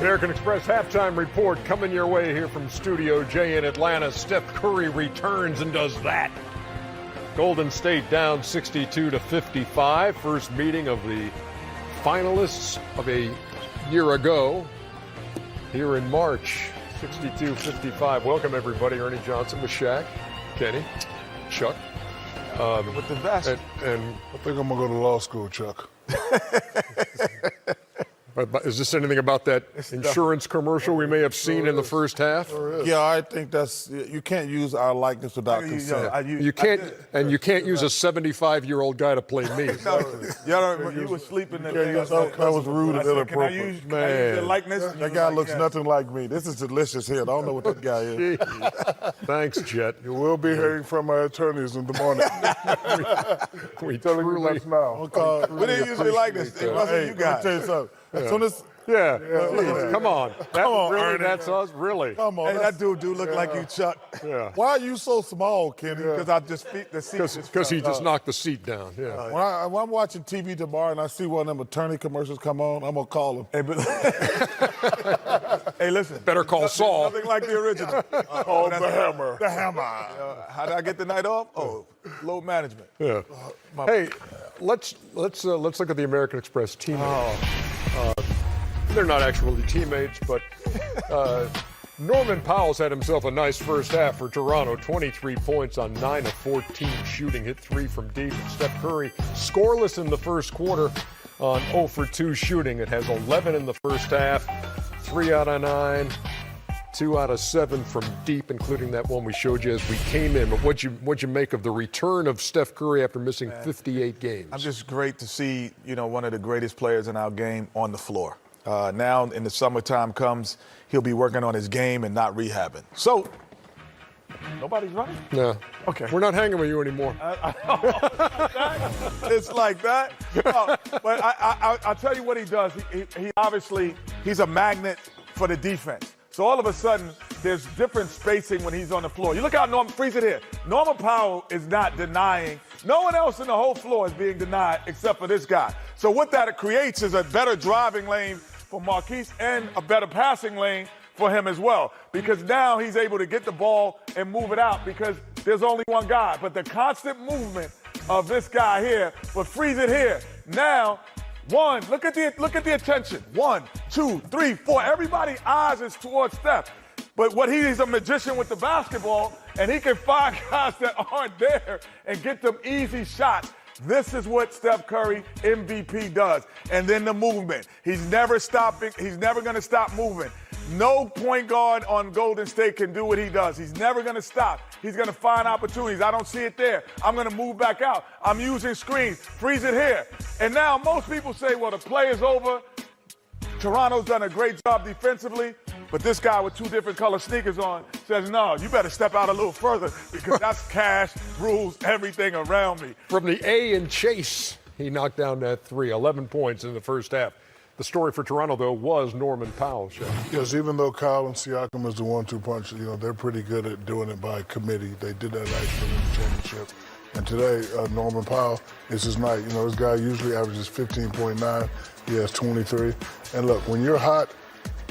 American Express halftime report coming your way here from Studio J in Atlanta. Steph Curry returns and does that. Golden State down 62-55. First meeting of the finalists of a year ago here in March. 62-55. Welcome everybody. Ernie Johnson with Shaq, Kenny, Chuck. With the vest. And I think I'm going to go to law school, Chuck. Is this anything about that insurance commercial we may have seen in the first half? Yeah, I think that's, you can't use our likeness without consent. You can't use a 75-year-old guy to play me. You were sleeping in there. That was rude and inappropriate. Can I use your likeness? That guy looks nothing like me. This is delicious here. I don't know what that guy is. Thanks, Jet. You will be hearing from my attorneys in the morning. we telling you truly, this now. We didn't use your likeness. It wasn't you guys. Let me tell you something. As soon as Come on. That's us, really. Come on. Hey, that dude do look like you, Chuck. Yeah. Why are you so small, Kenny? Because I just the seat. Because he just knocked the seat down. Yeah. When I'm watching TV tomorrow and I see one of them attorney commercials come on, I'm going to call him. Hey, listen. Better call Saul. Nothing like the original. Oh, the hammer. The hammer. How did I get the night off? Oh, load management. Yeah. Hey, let's look at the American Express teammates. They're not actually teammates, but Norman Powell's had himself a nice first half for Toronto. 23 points on 9 of 14 shooting, hit 3 from deep. And Steph Curry scoreless in the first quarter on 0 for 2 shooting. It has 11 in the first half, 3 out of 9. 2 out of 7 from deep, including that one we showed you as we came in. But what'd you make of the return of Steph Curry after missing 58 games? I'm just great to see, one of the greatest players in our game on the floor. Now, in the summertime comes, he'll be working on his game and not rehabbing. So, nobody's running? No. Okay. We're not hanging with you anymore. It's like that. No, but I'll tell you what he does. He obviously, he's a magnet for the defense. So all of a sudden, there's different spacing when he's on the floor. You look how freeze it here. Norman Powell is not denying. No one else in the whole floor is being denied except for this guy. So what that creates is a better driving lane for Marquise and a better passing lane for him as well. Because now he's able to get the ball and move it out because there's only one guy. But the constant movement of this guy here, but freeze it here. Now, look at the attention. 1, 2, 3, 4. Everybody's eyes is towards Steph. But he's a magician with the basketball, and he can find guys that aren't there and get them easy shots. This is what Steph Curry, MVP, does. And then the movement. He's never stopping. He's never going to stop moving. No point guard on Golden State can do what he does. He's never going to stop. He's going to find opportunities. I don't see it there. I'm going to move back out. I'm using screens. Freeze it here. And now most people say, well, the play is over. Toronto's done a great job defensively. But this guy with 2 different color sneakers on says, no, you better step out a little further because that's cash, rules, everything around me. From the A in Chase, he knocked down that 3, 11 points in the first half. The story for Toronto, though, was Norman Powell. Yes, even though Kyle and Siakam is the 1-2 punch, they're pretty good at doing it by committee. They did that last year in the championship. And today, Norman Powell, it's his night. This guy usually averages 15.9. He has 23. And look, when you're hot,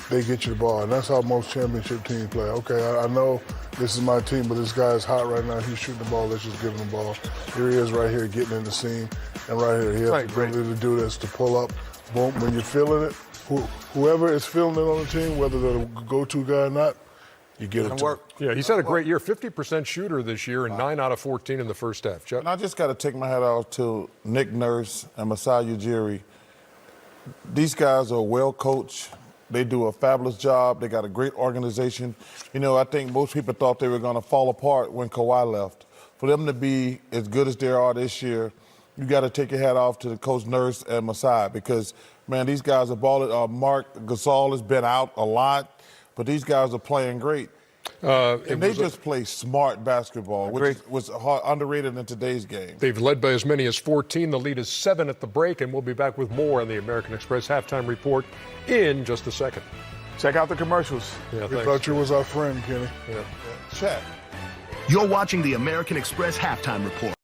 they get you the ball, and that's how most championship teams play. Okay, I know this is my team, but this guy is hot right now. He's shooting the ball. Let's just give him the ball. Here he is right here getting in the seam, and right here he has the ability to do this, to pull up. Boom, when you're feeling it, whoever is feeling it on the team, whether they're the go-to guy or not, you get it to work. Yeah, he's had a great year, 50% shooter this year and 9 out of 14 in the first half. Chuck? And I just got to take my hat off to Nick Nurse and Masai Ujiri. These guys are well coached. They do a fabulous job. They got a great organization. I think most people thought they were going to fall apart when Kawhi left. For them to be as good as they are this year, you got to take your hat off to the coach Nurse and Masai because, man, these guys are balling. Mark Gasol has been out a lot, but these guys are playing great. And they just play smart basketball, which was underrated in today's game. They've led by as many as 14. The lead is 7 at the break, and we'll be back with more on the American Express halftime report in just a second. Check out the commercials. Yeah, we thought you was our friend, Kenny. Yeah. Check. You're watching the American Express halftime report.